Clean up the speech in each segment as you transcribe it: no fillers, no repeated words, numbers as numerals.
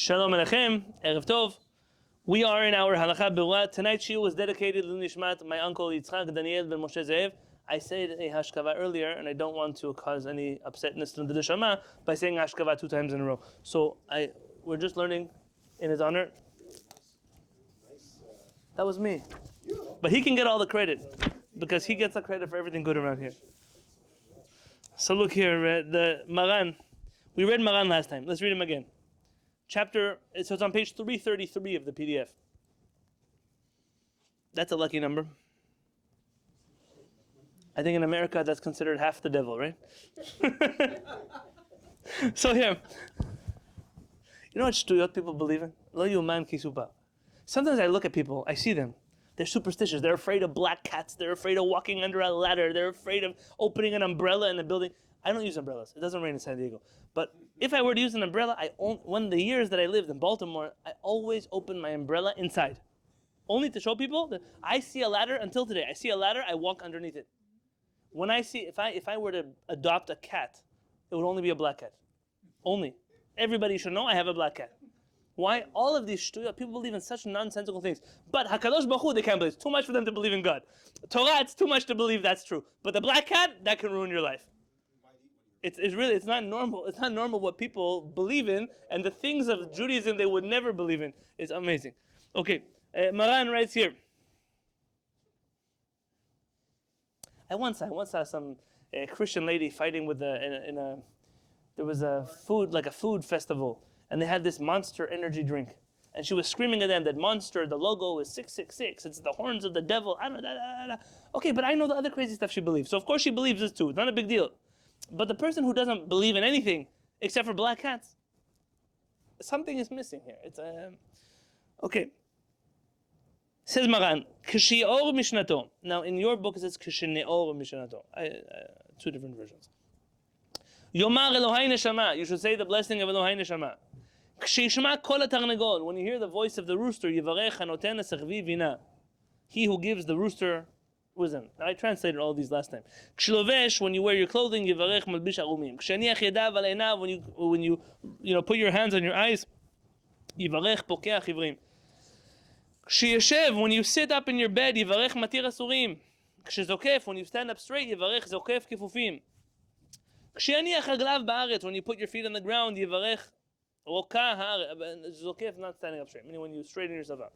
Shalom Alechem, Erev Tov. We are in our halakha berurah. Tonight's shiur was dedicated to Nishmat, my uncle Yitzchak Daniel ben Moshe Ze'ev. I said a hashkava earlier, and I don't want to cause any upsetness to the Neshamah by saying hashkava 2 times in a row. So we're just learning in his honor. That was me. But he can get all the credit, because he gets the credit for everything good around here. So look here, the Maran. We read Maran last time. Let's read him again. So it's on page 333 of the PDF. That's a lucky number. I think in America that's considered half the devil, right? So here. You know what shtuyot people believe in? Lo yuman ki supa. Sometimes I look at people, I see them. They're superstitious. They're afraid of black cats. They're afraid of walking under a ladder. They're afraid of opening an umbrella in a building. I don't use umbrellas. It doesn't rain in San Diego. But if I were to use an umbrella, one of the years that I lived in Baltimore, I always opened my umbrella inside. Only to show people that I see a ladder. Until today, I see a ladder, I walk underneath it. When I see, if I were to adopt a cat, it would only be a black cat. Only. Everybody should know I have a black cat. Why? All of these shtuyot, people believe in such nonsensical things. But HaKadosh Baruch Hu, they can't believe. It's too much for them to believe in God. Torah, it's too much to believe that's true. But the black cat, that can ruin your life. It's not normal. It's not normal what people believe in, and the things of Judaism they would never believe in. It's amazing. Okay, Maran writes here. I once saw some Christian lady fighting with there was a food festival, and they had this Monster energy drink, and she was screaming at them that Monster, the logo is 666. It's the horns of the devil. Okay, but I know the other crazy stuff she believes, so of course she believes this too. It's not a big deal. But the person who doesn't believe in anything except for black cats, something is missing here. It's okay. Says Maran, Kshior Mishnato. Now in your book it says Kshineor Mishnato. 2 different versions. Yomar Elohai Neshamah. You should say the blessing of Elohai Neshamah. Kshishma Kol HaTarnegol. When you hear the voice of the rooster, Yivarech Hanoten Esachvi Vina. He who gives the rooster wisdom. I translated all these last time. Kshilovesh, when you wear your clothing, Yivarech Malbish Arumim. Kshaniach Yedav Al Einav, when you put your hands on your eyes, Yivarech Pokeach Ivrim. Kshiyeshev, when you sit up in your bed, Yivarech Matir Asurim. Kshizokef, when you stand up straight, Yivarech Zokef Kifufim. Kshaniach Aglav Ba'aretz, when you put your feet on the ground, Yivarech Roka Ha'aretz. Zokef, not standing up straight, meaning when you straighten yourself out.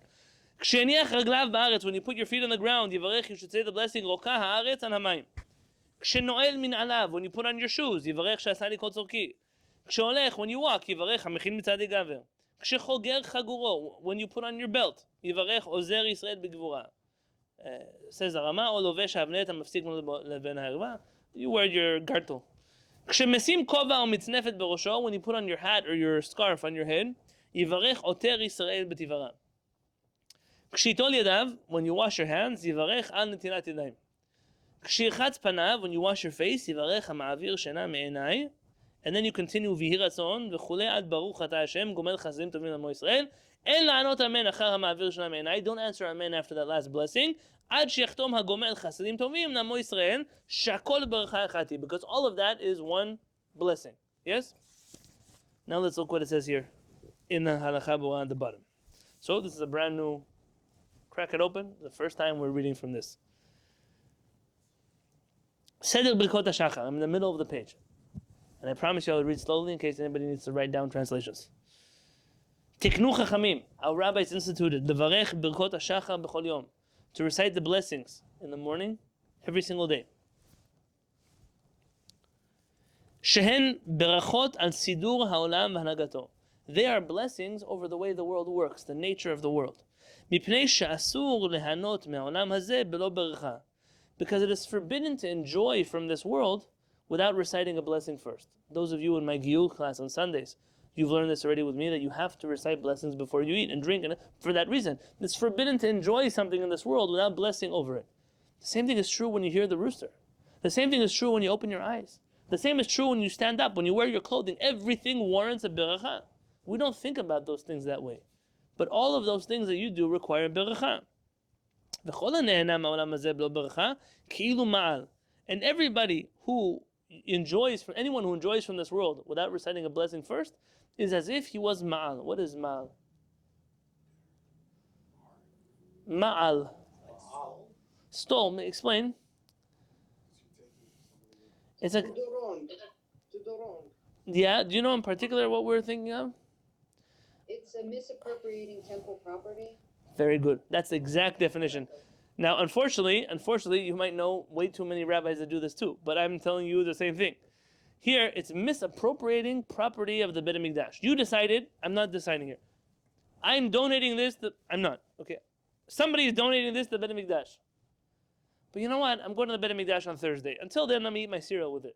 Ksheniach raglav ba'aretz, when you put your feet on the ground, Yivarech, you should say the blessing, Roka ha'aretz an hamayim. Kshenoel min alav, when you put on your shoes, Yivarech she'asali kol tzorki. Ksheolech, when you walk, Yivarech hamechin mitzadi gaver. Kshechoger chaguro, when you put on your belt, Yivarech ozer Yisrael b'gvura. Says Arama, o lovesh havnet hamafsik leben ha'erva. You wear your gartel. Kshemesim kova o mitznefet berosho, when you put on your hat or your scarf on your head, Yivarech oter Yisrael b'tivara. Kshitol yadav, when you wash your hands, Yivarech al netilat yadayim. Kshirchatz panav, when you wash your face, Yivarech ha'ma'avir shena me'enai. And then you continue v'hi ratzon v'chulei ad baruch ata Hashem gomel chazim tovim l'amo Yisrael. En la'anot amen achar ha'ma'avir shena me'enai. Don't answer amen after that last blessing. Ad sheyachtom ha'gomel chazim tovim l'amo Yisrael shakol beracha echati. Because all of that is one blessing. Yes? Now let's look what it says here in the halakha berurah at the bottom. So this is a brand new. Crack it open. The first time we're reading from this. Seder Birkot HaShachar. I'm in the middle of the page. And I promise you I will read slowly in case anybody needs to write down translations. Tiknu Chachamim. Our rabbis instituted Levarech Birkot HaShachar b'chol yom. To recite the blessings in the morning, every single day. Shehen Berachot al Sidur Ha'olam v'Hanagato. They are blessings over the way the world works, the nature of the world. Because it is forbidden to enjoy from this world without reciting a blessing first. Those of you in my Giur class on Sundays, you've learned this already with me, that you have to recite blessings before you eat and drink, and for that reason. It's forbidden to enjoy something in this world without blessing over it. The same thing is true when you hear the rooster. The same thing is true when you open your eyes. The same is true when you stand up, when you wear your clothing. Everything warrants a beracha. We don't think about those things that way. But all of those things that you do require beracha. And everybody who enjoys, anyone who enjoys from this world without reciting a blessing first, is as if he was ma'al. What is ma'al? Ma'al. Stole. Explain. It's like. Yeah. Do you know in particular what we're thinking of? It's a misappropriating temple property. Very good. That's the exact definition. Now, unfortunately, you might know way too many rabbis that do this too. But I'm telling you the same thing. Here, it's misappropriating property of the Beit HaMikdash. You decided. I'm not deciding here. I'm donating this. I'm not. Okay. Somebody is donating this to the Beit HaMikdash. But you know what? I'm going to the Beit HaMikdash on Thursday. Until then, I'm going to eat my cereal with it.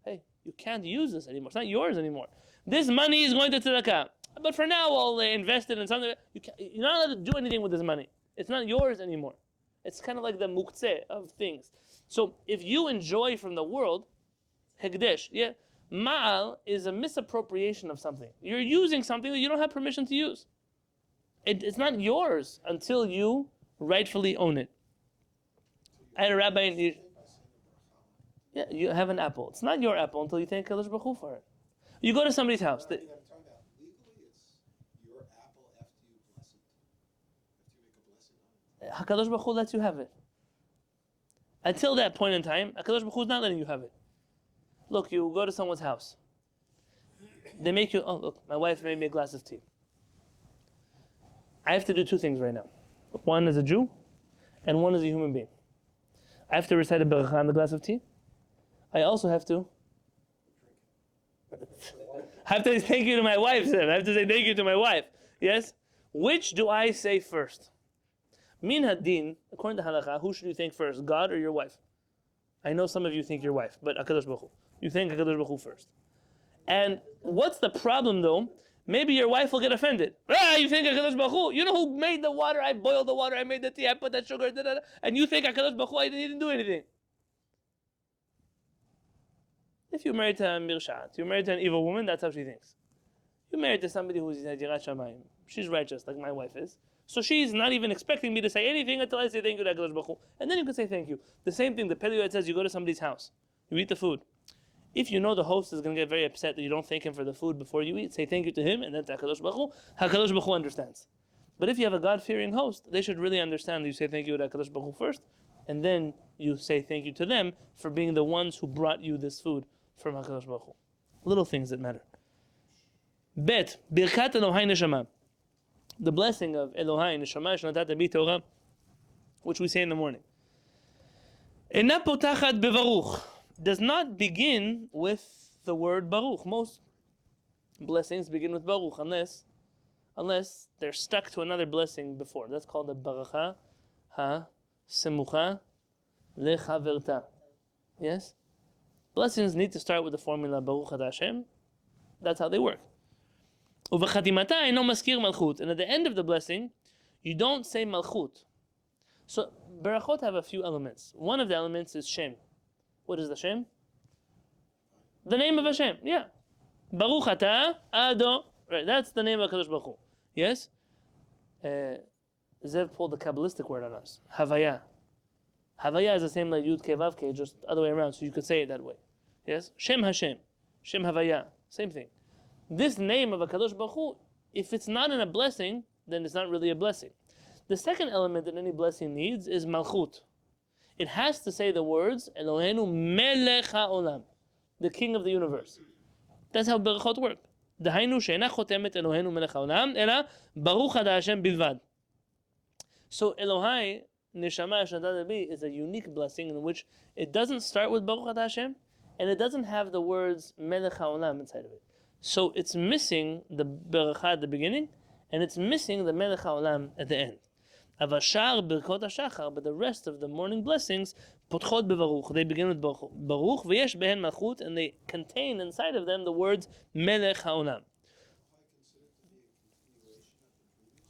Hey, you can't use this anymore. It's not yours anymore. This money is going to tzedakah. But for now, I'll invest it in something. You're not allowed to do anything with this money. It's not yours anymore. It's kind of like the muktzeh of things. So if you enjoy from the world, hekdesh, yeah, ma'al is a misappropriation of something. You're using something that you don't have permission to use. It's not yours until you rightfully own it. I had a rabbi in yeah, you have an apple. It's not your apple until you thank Kadosh Baruch Hu for it. You go to somebody's house. I'm talking about legally, it's your apple after you bless it. After you make a blessing on it. HaKadosh Baruch Hu lets you have it. Until that point in time, HaKadosh Baruch Hu is not letting you have it. Look, you go to someone's house. They make you, oh look, my wife made me a glass of tea. I have to do two things right now. One is a Jew, and one is a human being. I have to recite a Berachot on the glass of tea. I also have to say thank you to my wife. I have to say thank you to my wife. Yes? Which do I say first? Min hadin, according to halakha, who should you thank first, God or your wife? I know some of you think your wife, but HaKadosh Baruch Hu. You thank HaKadosh Baruch Hu first. And what's the problem though? Maybe your wife will get offended. You think HaKadosh Baruch Hu? You know who made the water? I boiled the water, I made the tea, I put that sugar, and you think HaKadosh Baruch Hu, I didn't do anything. If you're married to a mirshat, you're married to an evil woman, that's how she thinks. You're married to somebody who's HaShamayim. She's righteous, like my wife is. So she's not even expecting me to say anything until I say thank you to HaKadosh Baruch Hu. And then you can say thank you. The same thing, the Kehillat says you go to somebody's house. You eat the food. If you know the host is going to get very upset that you don't thank him for the food before you eat, say thank you to him and then to HaKadosh Baruch Hu. HaKadosh Baruch Hu understands. But if you have a God-fearing host, they should really understand that you say thank you to HaKadosh Baruch Hu first, and then you say thank you to them for being the ones who brought you this food from HaKadosh Baruch Hu. Little things that matter. Bet, Birkat Elohai Neshamah. The blessing of Elohai Neshamah Shnatat Bi Torah, which we say in the morning. Ena potachat bevaruch. Does not begin with the word Baruch. Most blessings begin with Baruch, unless they're stuck to another blessing before. That's called the Baracha ha-semucha lechaverta. Yes? Blessings need to start with the formula Baruch Atah Hashem. That's how they work. Uvechatimata eino maskir malchut. And at the end of the blessing, you don't say malchut. So Berachot have a few elements. One of the elements is Shem. What is the Shem? The name of Hashem. Yeah. Baruch Atah Ado. Right. That's the name of HaKadosh Baruch Hu. Yes. Ze'ev pulled the Kabbalistic word on us. Havaya. Havaya is the same like Yud Kei Vav Kei, just other way around. So you could say it that way. Yes. Shem Hashem. Shem Havaya. Same thing. This name of HaKadosh Baruch Hu, if it's not in a blessing, then it's not really a blessing. The second element that any blessing needs is Malchut. It has to say the words Eloheinu Melech HaOlam, the King of the universe. That's how Berachot work. Dahainu she'ena chotemet Eloheinu Melech HaOlam ela Baruch Atah Hashem bilvad. So Elohai Neshamah Shnatat Bi is a unique blessing in which it doesn't start with Baruch Atah Hashem, and it doesn't have the words Melech HaOlam inside of it. So it's missing the Berachah at the beginning, and it's missing the Melech HaOlam at the end. HaShaar, Birkot HaShachar, but the rest of the morning blessings, potchot bevaruch, they begin with Baruch, v'yesh behen malchut, and they contain inside of them the words Melech HaOlam.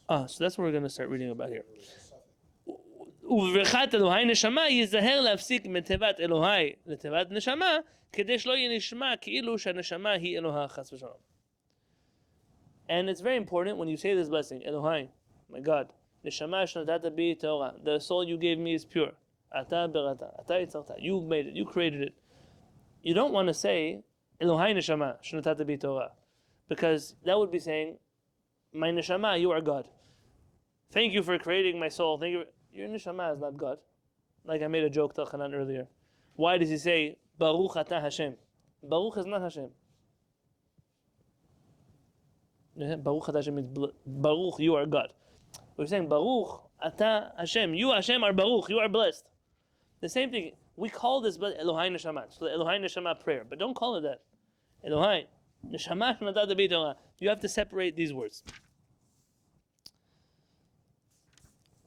So that's what we're going to start reading about here. וברכת אלוהי נשמה ייזהר להפסיק מתיבת אלוהי לתיבת נשמה, כדי שלא יהיה נשמע כאילו שהנשמה היא אלוהה חס ושלום. And it's very important when you say this blessing, Elohai, my God, Neshama Shnatat Bi Torah, the soul you gave me is pure. Ata berata, Ata yitzarta, you made it, you created it. You don't want to say Elohai Neshama Shnatat Bi Torah, because that would be saying, my Neshamah, you are God. Thank you for creating my soul. Thank you. Your Neshamah is not God. Like I made a joke to Hanan earlier. Why does he say, Baruch Atah Hashem? Baruch is not Hashem. Baruch Atah Hashem means Baruch, you are God. We're saying Baruch Atah Hashem. You Hashem are Baruch, you are blessed. The same thing. We call this Elohai Neshamah. So the Elohai Neshamah prayer. But don't call it that. Elohai Neshamah Nadat Beit Torah. You have to separate these words.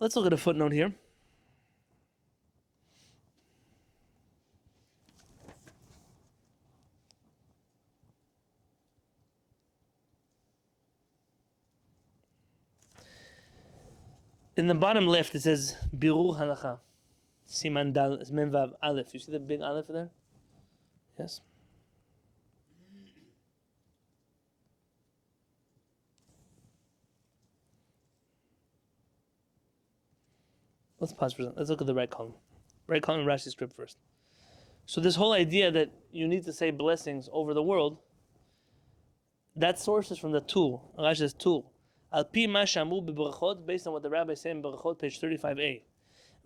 Let's look at a footnote here. In the bottom left, it says Birur Halakha, Siman Dal, Mem Vav Aleph. You see the big Aleph there? Yes. Let's pause for a second. Let's look at the right column. Right column, Rashi's script first. So this whole idea that you need to say blessings over the world, that source is from the tool. Rashi says tool. Al pi ma shamu beberachot, based on what the rabbis say in Berachot, page 35a.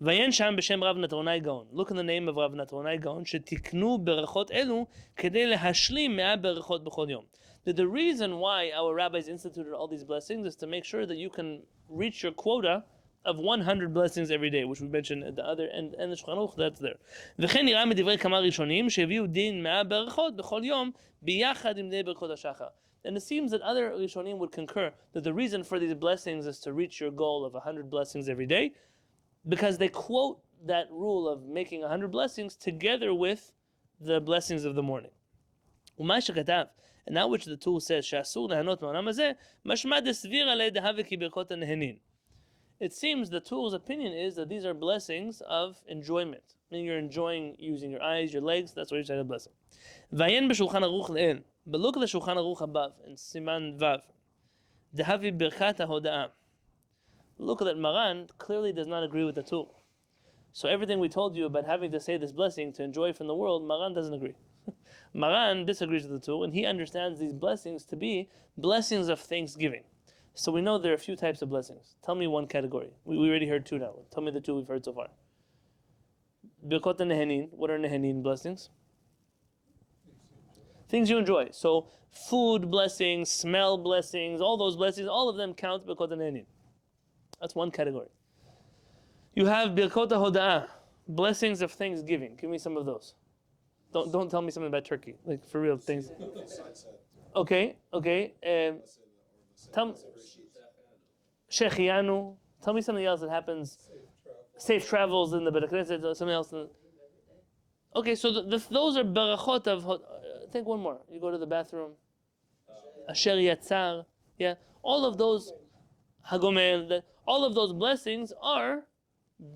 Vayen sham b'shem Rav Natronai Gaon. Look in the name of Rav Natronai Gaon. Shetiknu berachot elu kedei lehashlim mea berachot b'chol yom. That the reason why our rabbis instituted all these blessings is to make sure that you can reach your quota of 100 blessings every day, which we mentioned at the other end, and the Shulchan Aruch, that's there. וכן נראה מדברי כמה ראשונים שהביאו דין 100 ברכות בכל יום ביחד עם דין ברכות השחר. And it seems that other Rishonim would concur that the reason for these blessings is to reach your goal of 100 blessings every day, because they quote that rule of making 100 blessings together with the blessings of the morning. ומה שכתב, and that which the tool says, שאסור ליהנות מהעולם הזה, משמע דסביר עלי דהווה כי ברכות הנהנין. It seems the tool's opinion is that these are blessings of enjoyment. Meaning you're enjoying using your eyes, your legs, that's what you're saying a blessing. Vayen b'Shulchan Aruch le'en. But look at the Shulchan Aruch above, in Siman Vav. Dehavi Birkat HaHoda'ah. Look at that, Maran clearly does not agree with the tool. So everything we told you about having to say this blessing to enjoy from the world, Maran doesn't agree. Maran disagrees with the tool, and he understands these blessings to be blessings of thanksgiving. So we know there are a few types of blessings. Tell me one category. We already heard two now. Tell me the two we've heard so far. Birkot and Nehenin. What are Nehenin blessings? Things you enjoy. So food blessings, smell blessings, all those blessings, all of them count Birkot and Nehenin. That's one category. You have Birkot HaHoda'ah, blessings of thanksgiving. Give me some of those. Don't tell me something about Turkey. Like for real things. Okay. Tell me, Shechianu. Tell me something else that happens. Safe travels in the Berachot. Something else. Okay, so those are Berachot of. Think one more. You go to the bathroom. Asher Yatzar. Yeah, all of those. Hagomel. All of those blessings are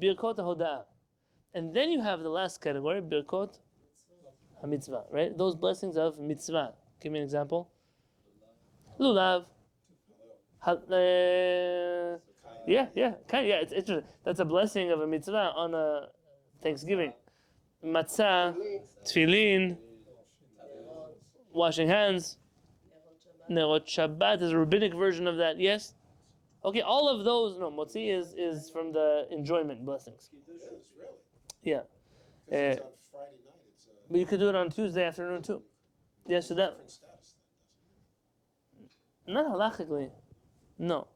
Birkot HaHoda'ah. And then you have the last category, Birkot HaMitzvah. Right? Those blessings of mitzvah. Give me an example. Lulav. It's interesting. That's a blessing of a mitzvah on a Thanksgiving. Matzah, tefillin, washing hands, Nerot Shabbat is a rabbinic version of that. Yes. Okay, all of those. No, motzi is from the enjoyment blessings. Yeah. It's on Friday night. But you could do it on Tuesday afternoon too. Yes, so that. Not halakhically. No.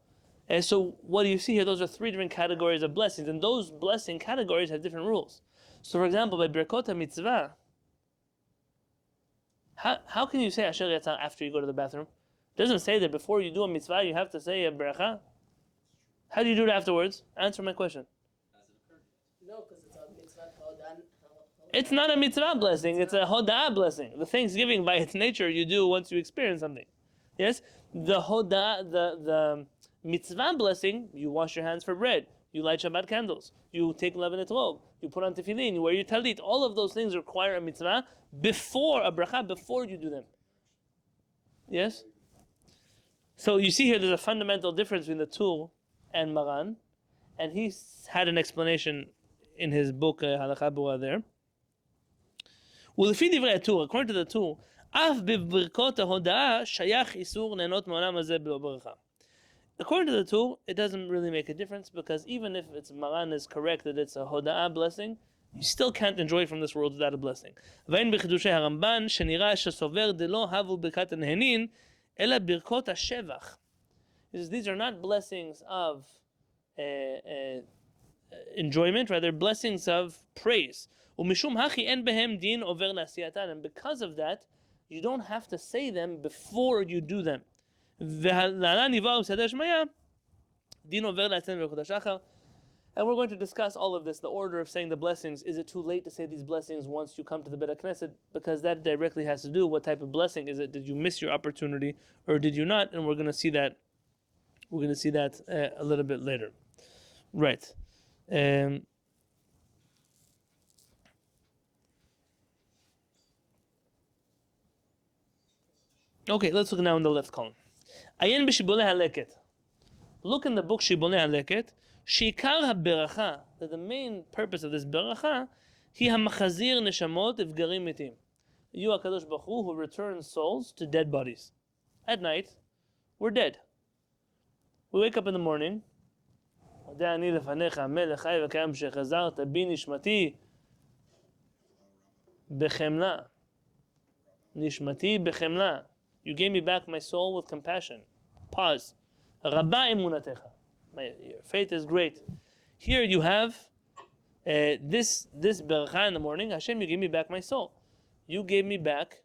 And so what do you see here? Those are three different categories of blessings, and those blessing categories have different rules. So for example, by Birkot HaMitzvah, how can you say Asher Yatzar after you go to the bathroom? It doesn't say that before you do a mitzvah you have to say a beracha. How do you do it afterwards? Answer my question. No, because it's a mitzvah Hodan. It's not a mitzvah blessing, it's a hoda'ah blessing. The thanksgiving by its nature you do once you experience something. Yes? The hoda'ah, the mitzvah blessing, you wash your hands for bread, you light Shabbat candles, you take leavened robe, you put on tefillin, you wear your talit. All of those things require a mitzvah before a bracha, before you do them. Yes? So you see here there's a fundamental difference between the tool and Maran, and he had an explanation in his book Halakha Bura there. Well, according to the tool, אף בברכות ההודעה שייך איסור ליהנות מעולם הזה בברכה. According to the two, it doesn't really make a difference because even if it's Maran is correct that it's a hoda'ah blessing, you still can't enjoy from this world without a blessing. ואין בחידושי הרמב"ן שנראה שסובר דלא הבו ברכת הנהנין, אלא ברכות השבח. These are not blessings of enjoyment, rather blessings of praise. ומשום הכי אין בהם דין עובר לעשייתן. And because of that, you don't have to say them before you do them. ולהלן נבהר בסדר שמיה, דין עובר לעצמנו ברכות השחר. And we're going to discuss all of this, the order of saying the blessings. Is it too late to say these blessings once you come to the Beit HaKnesset? Because that directly has to do what type of blessing is it. Did you miss your opportunity or did you not? And we're going to see that. We're going to see that a little bit later. Right. Okay, let's look now in the left column. Ayin b'shibbolei haleket. Look in the book Shibbolei haleket. Sheikar ha-beracha, that the main purpose of this beracha, hi ha-machazir neshamot evgarim mitim. You, HaKadosh Baruch Hu, who returns souls to dead bodies. At night, we're dead. We wake up in the morning. אני לפניך המלך חי וקיים שחזרת בי נשמתי בחמלה. נשמתי בחמלה. You gave me back my soul with compassion. Pause. רבה אמונתך. Your faith is great. Here you have this beracha in the morning. Hashem, you gave me back my soul. You gave me back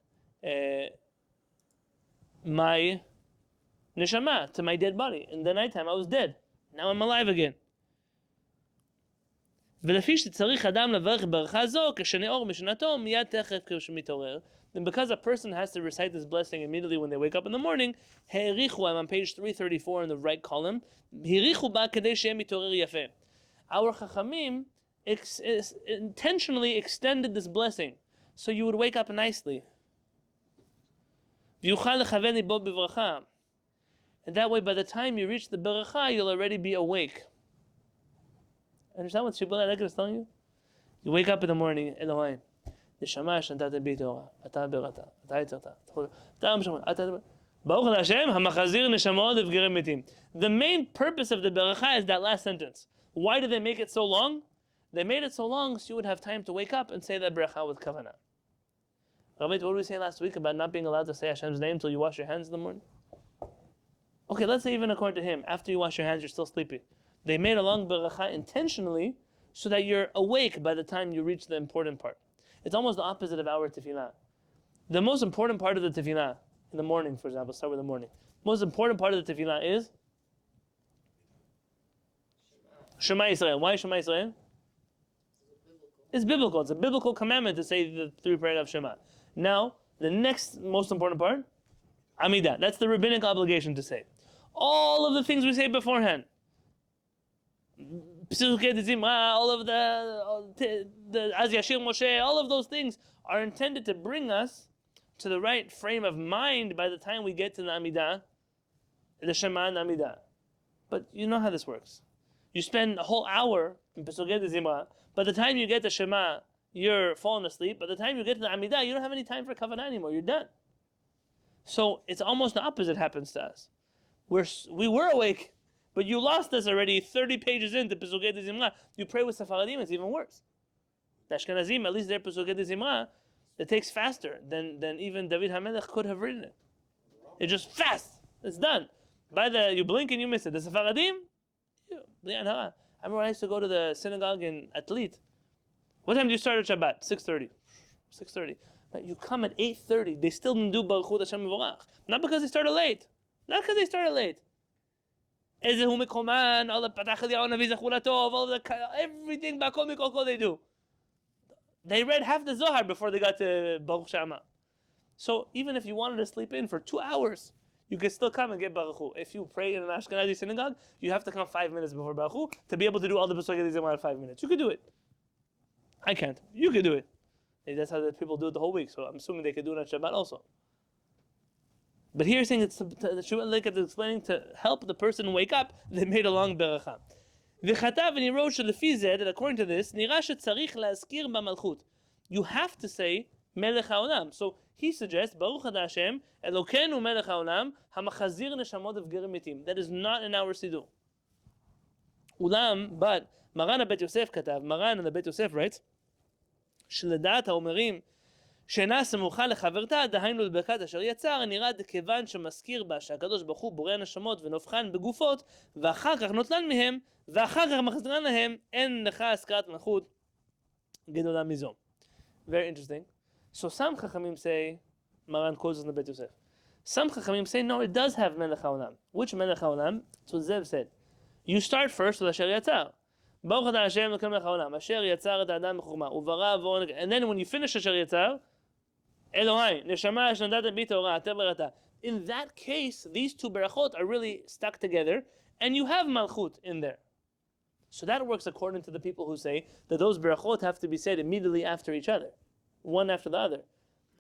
my Neshamah to my dead body. In the nighttime I was dead. Now I'm alive again. ולפי שצריך אדם לברך ברכה זו כשנאור משנתו מיד תכף כשמתעורר. Then because a person has to recite this blessing immediately when they wake up in the morning, העריכו, I'm on page 334 in the right column, העריכו בה כדי שיהיה מתעורר יפה. Our Chachamim intentionally extended this blessing so you would wake up nicely. ויוכל לכוון ליבו בברכה. And that way, by the time you reach the Berachot, you'll already be awake. Understand what Shibbolei haleket is telling you? You wake up in the morning, Elohim, Neshamah shantat bi Torah, Ata berata, Ata yitzarta, Ata Hamshamah, Ata Baruch Hashem, hamachazir neshamot evgarim mitim. The main purpose of the Berachot is that last sentence. Why did they make it so long? They made it so long so you would have time to wake up and say that Berachot with kavanah. Rabbi, what did we say last week about not being allowed to say Hashem's name until you wash your hands in the morning? Okay, let's say even according to him, after you wash your hands, you're still sleepy. They made a long beracha intentionally so that you're awake by the time you reach the important part. It's almost the opposite of our tefillah. The most important part of the tefillah, in the morning, for example, start with the morning. Most important part of the tefillah is Shema Yisrael. Why Shema Yisrael? It's biblical. It's a biblical commandment to say the three prayers of Shema. Now, the next most important part, Amidah. That's the rabbinic obligation to say. All of the things we say beforehand, all of the Az Yashir Moshe, all of those things are intended to bring us to the right frame of mind by the time we get to the Amidah, the Shema and Amidah. But you know how this works. You spend a whole hour in Pesukei Zimra. By the time you get to Shema, you're falling asleep. By the time you get to the Amidah, you don't have any time for Kavanah anymore. You're done. So it's almost the opposite happens to us. We were awake, but you lost us already 30 pages into Pesukei Zimra. You pray with Sephardim, it's even worse. The Ashkenazim, at least their Pesukei Zimra, it takes faster than even David HaMelech could have written it. It's just fast. It's done. You blink and you miss it. The Sephardim, I remember when I used to go to the synagogue in Atlit. What time do you start at Shabbat? 6:30. 6:30. You come at 8:30. They still didn't do Berachot Hashem Mevorach. Not because they started late. Not because they started late. Ezehu Mikoman, all the Patach Eliyahu Navi Zechul Tov, all of the everything Bakol Mikol Kol they do. They read half the Zohar before they got to Baruch Shama. So even if you wanted to sleep in for 2 hours, you can still come and get Berachot. If you pray in an Ashkenazi synagogue, you have to come 5 minutes before Berachot to be able to do all the Pesukei Zimra in 5 minutes. You could do it. I can't. You could do it. That's how the people do it the whole week. So I'm assuming they could do it on Shabbat also. But here saying it's the Shuvah is explaining to help the person wake up. They made a long beracha. V'chatav, and he wrote that according to this, nira shetzarich la'azkir b'malchut. You have to say Melech haolam. So he suggests, Baruch Ata Hashem, Elokeinu melech haolam, hamachazir neshamot v'gerim mitim. That is not in our Siddur. Ulam, but Maran HaBet Yosef katav, Maran HaBet Yosef writes, שלדעת האומרים שאינה סמוכה לחברתה, דהיינו לברכת אשר יצר, נראה כיוון שמזכיר בה שהקדוש ברוך הוא בורא נשמות ונופחן בגופות, ואחר כך נוטלן מהם, ואחר כך מחזירן להם, אין לך הזכרת מלכות גדולה מזו. Very interesting. So some Chachamim say, Maran quotes in the Bet Yosef. Some Chachamim say, no, it does have Melech HaOlam. Which Melech HaOlam? That's what Ze'ev said. You start first with Asher Yatzar. Baruch Ata Hashem Elokeinu melech haolam, Asher Yatzar et Adam b'chוכמה, u'bara v'on. And then when you finish Asher Yatzar, Elohai, Neshamah shnadatem bi Torah, ater berata. In that case, these two berachot are really stuck together, and you have malchut in there. So that works according to the people who say that those berachot have to be said immediately after each other, one after the other.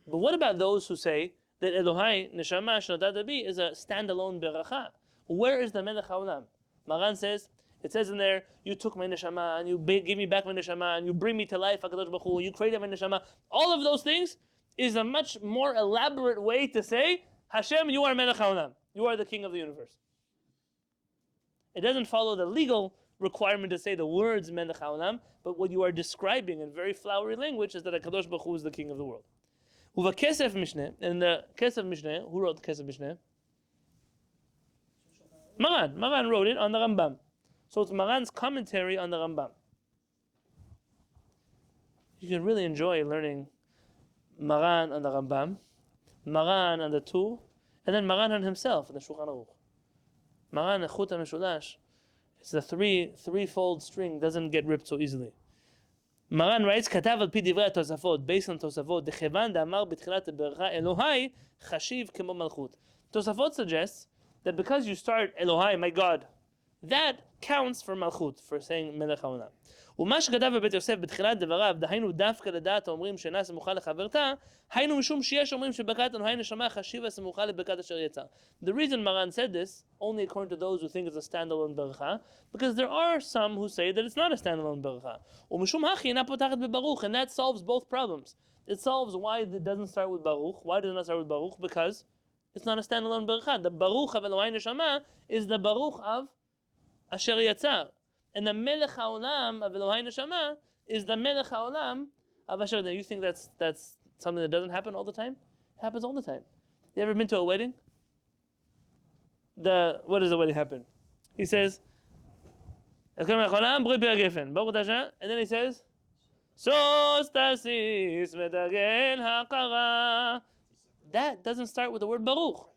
But what about those who say that Elohai, Neshamah shnadatem bi is a standalone beracha? Where is the Melech HaOlam? Maran says, it says in there, you took my Neshamah, and you give me back my Neshamah, and you bring me to life, HaKadosh Baruch Hu, you created my Neshamah. All of those things is a much more elaborate way to say, Hashem, you are Melech HaOlam. You are the King of the universe. It doesn't follow the legal requirement to say the words Melech HaOlam, but what you are describing in very flowery language is that HaKadosh Baruch Hu is the King of the world. Uva Kesef Mishneh, and the Kesef Mishneh, who wrote the Kesef Mishneh? Maran wrote it on the Rambam. So it's Maran's commentary on the Rambam. You can really enjoy learning Maran on the Rambam, Maran on the Tur, and then Maran on himself in the Shulchan Aruch. Maran Echut HaMeshulash, it's the threefold string, doesn't get ripped so easily. Maran writes, כתב על פי דברי התוספות, based on תוספות, דכיוון דאמר בתחילת הברכה אלוהי חשיב כמו מלכות. Tosafot suggests that because you start Elohai, my God, that counts for malchut, for saying melech haolam. ומה שכתב בבית יוסף בתחילת דבריו, דהיינו דווקא לדעת האומרים שאינה סמוכה לחברתה, היינו משום שיש אומרים שברכת אלוהי נשמה חשיבה סמוכה לברכת אשר יצא. The reason Maran said this, only according to those who think it's a standalone ברכה, because there are some who say that it's not a standalone ברכה. ומשום הכי אינה פותחת בברוך, and that solves both problems. It solves why it doesn't start with baruch. Why does it not start with baruch? Because it's not a standalone ברכה. The baruch of Elohai neshama is the baruch of Asher Yatzar. And the Melech HaOlam of Elohai Neshama is the Melech HaOlam of Asher. You think that's something that doesn't happen all the time? It happens all the time. You ever been to a wedding? What does the wedding happen? He says, and then he says, Superstitions medagel hakara. That doesn't start with the word Baruch.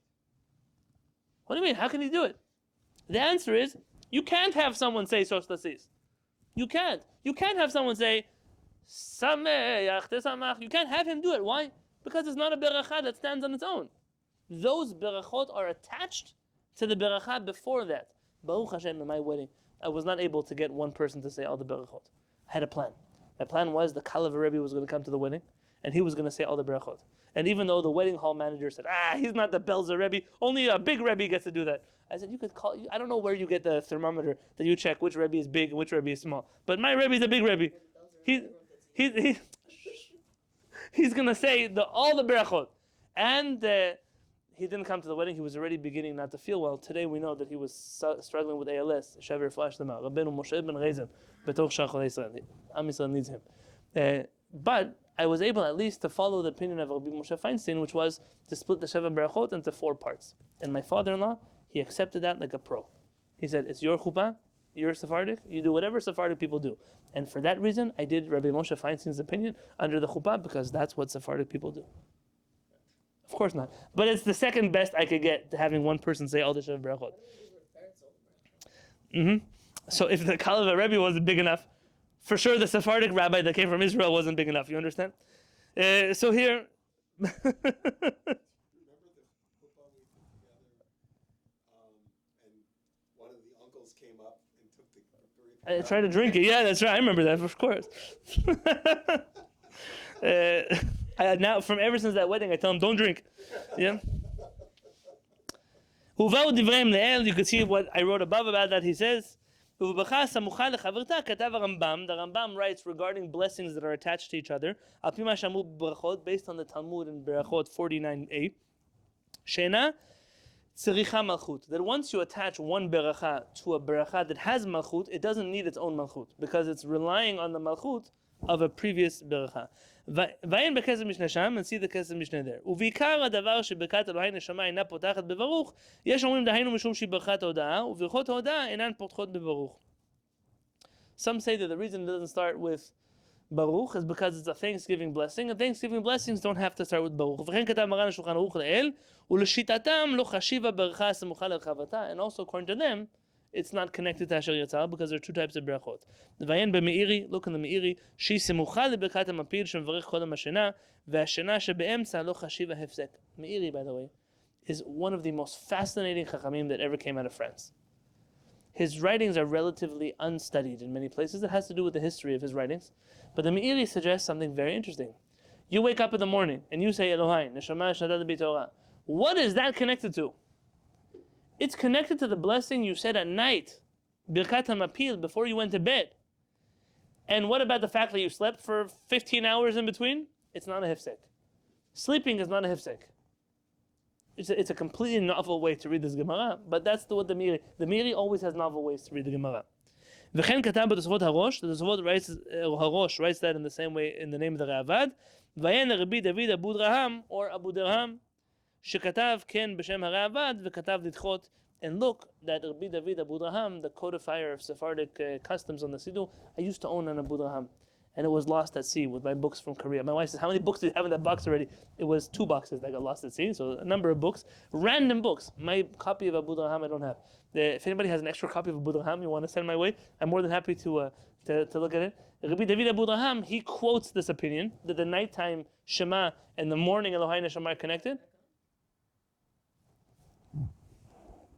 What do you mean? How can he do it? The answer is, you can't have someone say Superstitions. You can't. You can't have someone say Sameach Tesamach. You can't have him do it. Why? Because it's not a beracha that stands on its own. Those berachot are attached to the beracha before that. Baruch Hashem, in my wedding, I was not able to get one person to say all the berachot. I had a plan. My plan was the Kalav Rebbe was going to come to the wedding, and he was going to say all the berachot. And even though the wedding hall manager said, he's not the Belzer Rebbe, only a big Rebbe gets to do that. I said, you could call, I don't know where you get the thermometer that you check which Rebbe is big and which Rebbe is small. But my Rebbe is a big Rebbe. He's going to say all the berachot. And he didn't come to the wedding. He was already beginning not to feel well. Today we know that he was struggling with ALS. Shaver flash them out. Rabbeinu Moshe ben Reizem. Betoch Shar Cholei Yisrael. Am Yisrael needs him. But I was able at least to follow the opinion of Rabbi Moshe Feinstein, which was to split the Sheva Berachot into 4 parts. And my father-in-law, he accepted that like a pro. He said, it's your chuppah, you're Sephardic, you do whatever Sephardic people do. And for that reason, I did Rabbi Moshe Feinstein's opinion under the chuppah, because that's what Sephardic people do. Of course not. But it's the second best I could get to having one person say all the Sheva Berachot. So if the Kalav Rebbe wasn't big enough, for sure the Sephardic rabbi that came from Israel wasn't big enough. You understand? So here... Remember the chuppah we put together, and one of the uncles came up and took the... I tried to drink it. Yeah, that's right. I remember that, of course. Now, from ever since that wedding, I tell him, don't drink. Yeah. You could see what I wrote above about that. He says, ובברכה הסמוכה לחברתה כתב הרמב"ם, the Rambam writes regarding blessings that are attached to each other, על פי מה שאמרו בברכות, based on the Talmud in Berachot 49a, שאינה צריכה מלכות, that once you attach one beracha to a beracha that has malchut, it doesn't need its own malchut, because it's relying on the malchut of a previous beracha. ואין בכסף משנה שם, and see the כסף משנה there. ובעיקר הדבר שברכת אלוהי נשמה אינה פותחת בברוך, יש אומרים דהיינו משום שהיא ברכת ההודאה, וברכות ההודאה אינן פותחות בברוך. Some say that the reason it doesn't start with Baruch is because it's a Thanksgiving blessing, and Thanksgiving blessings don't have to start with Baruch. וכן כתב מרן השולחן ערוך לעיל, ולשיטתם לא חשיבה ברכה הסמוכה לרחבתה, and also according to them, it's not connected to Asher Yatzal because there are two types of Berachot. ועיין במאירי, look in the מאירי, שהיא סמוכה לברכת המפיל שמברך קודם השינה, והשינה שבאמצע לא חשיבה הפסק. מאירי, by the way, is one of the most fascinating chachamim that ever came out of France. His writings are relatively unstudied in many places. It has to do with the history of his writings. But the Meiri suggests something very interesting. You wake up in the morning and you say Elohai, Neshamah Shadad B'Torah. What is that connected to? It's connected to the blessing you said at night, Birkat HaMapil, before you went to bed. And what about the fact that you slept for 15 hours in between? It's not a hifsek. Sleeping is not a hifsek. It's a completely novel way to read this Gemara, but that's what the Meiri always has novel ways to read the Gemara. וכן כתב בתוספות הראש, the Tosafot writes, הראש writes that in the same way in the name of the Ravad, ועיין רבי דוד אבו דרהם, or אבו דרהם, שכתב כן בשם הרעבד וכתב לדחות, and look that Rabbi David Abu Draham, the codifier of Sephardic customs on the Siddur, I used to own an Abu Draham, and it was lost at sea with my books from Korea. My wife says, how many books do you have in that box already? It was 2 boxes that got lost at sea, so a number of books, random books. My copy of Abu Draham I don't have. If anybody has an extra copy of Abu Draham you want to send my way, I'm more than happy to look at it. Rabbi David Abu Draham, he quotes this opinion that the nighttime Shema and the morning Elohai Neshamah are connected.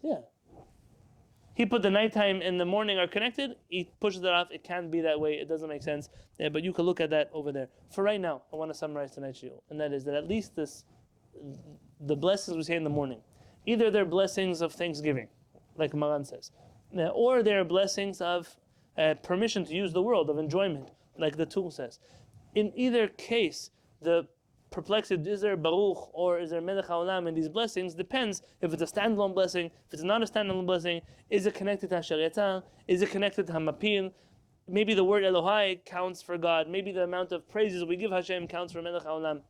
Yeah. He put the nighttime and the morning are connected. He pushes it off. It can't be that way. It doesn't make sense. But you can look at that over there. For right now, I want to summarize tonight's shiur, and that is that at least the blessings we say in the morning, either they're blessings of thanksgiving, like Maran says, or they're blessings of permission to use the world, of enjoyment, like the Tur says. In either case, the perplexity, is there Baruch or is there Melech HaOlam in these blessings, depends if it's a standalone blessing, if it's not a standalone blessing, is it connected to Asher Yatzal, is it connected to Hamapil, maybe the word Elohai counts for God, maybe the amount of praises we give Hashem counts for Melech HaOlam.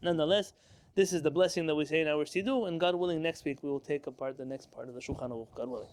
Nonetheless, this is the blessing that we say in our Siddur, and God willing, next week we will take apart the next part of the Shulchan Aruch, God willing.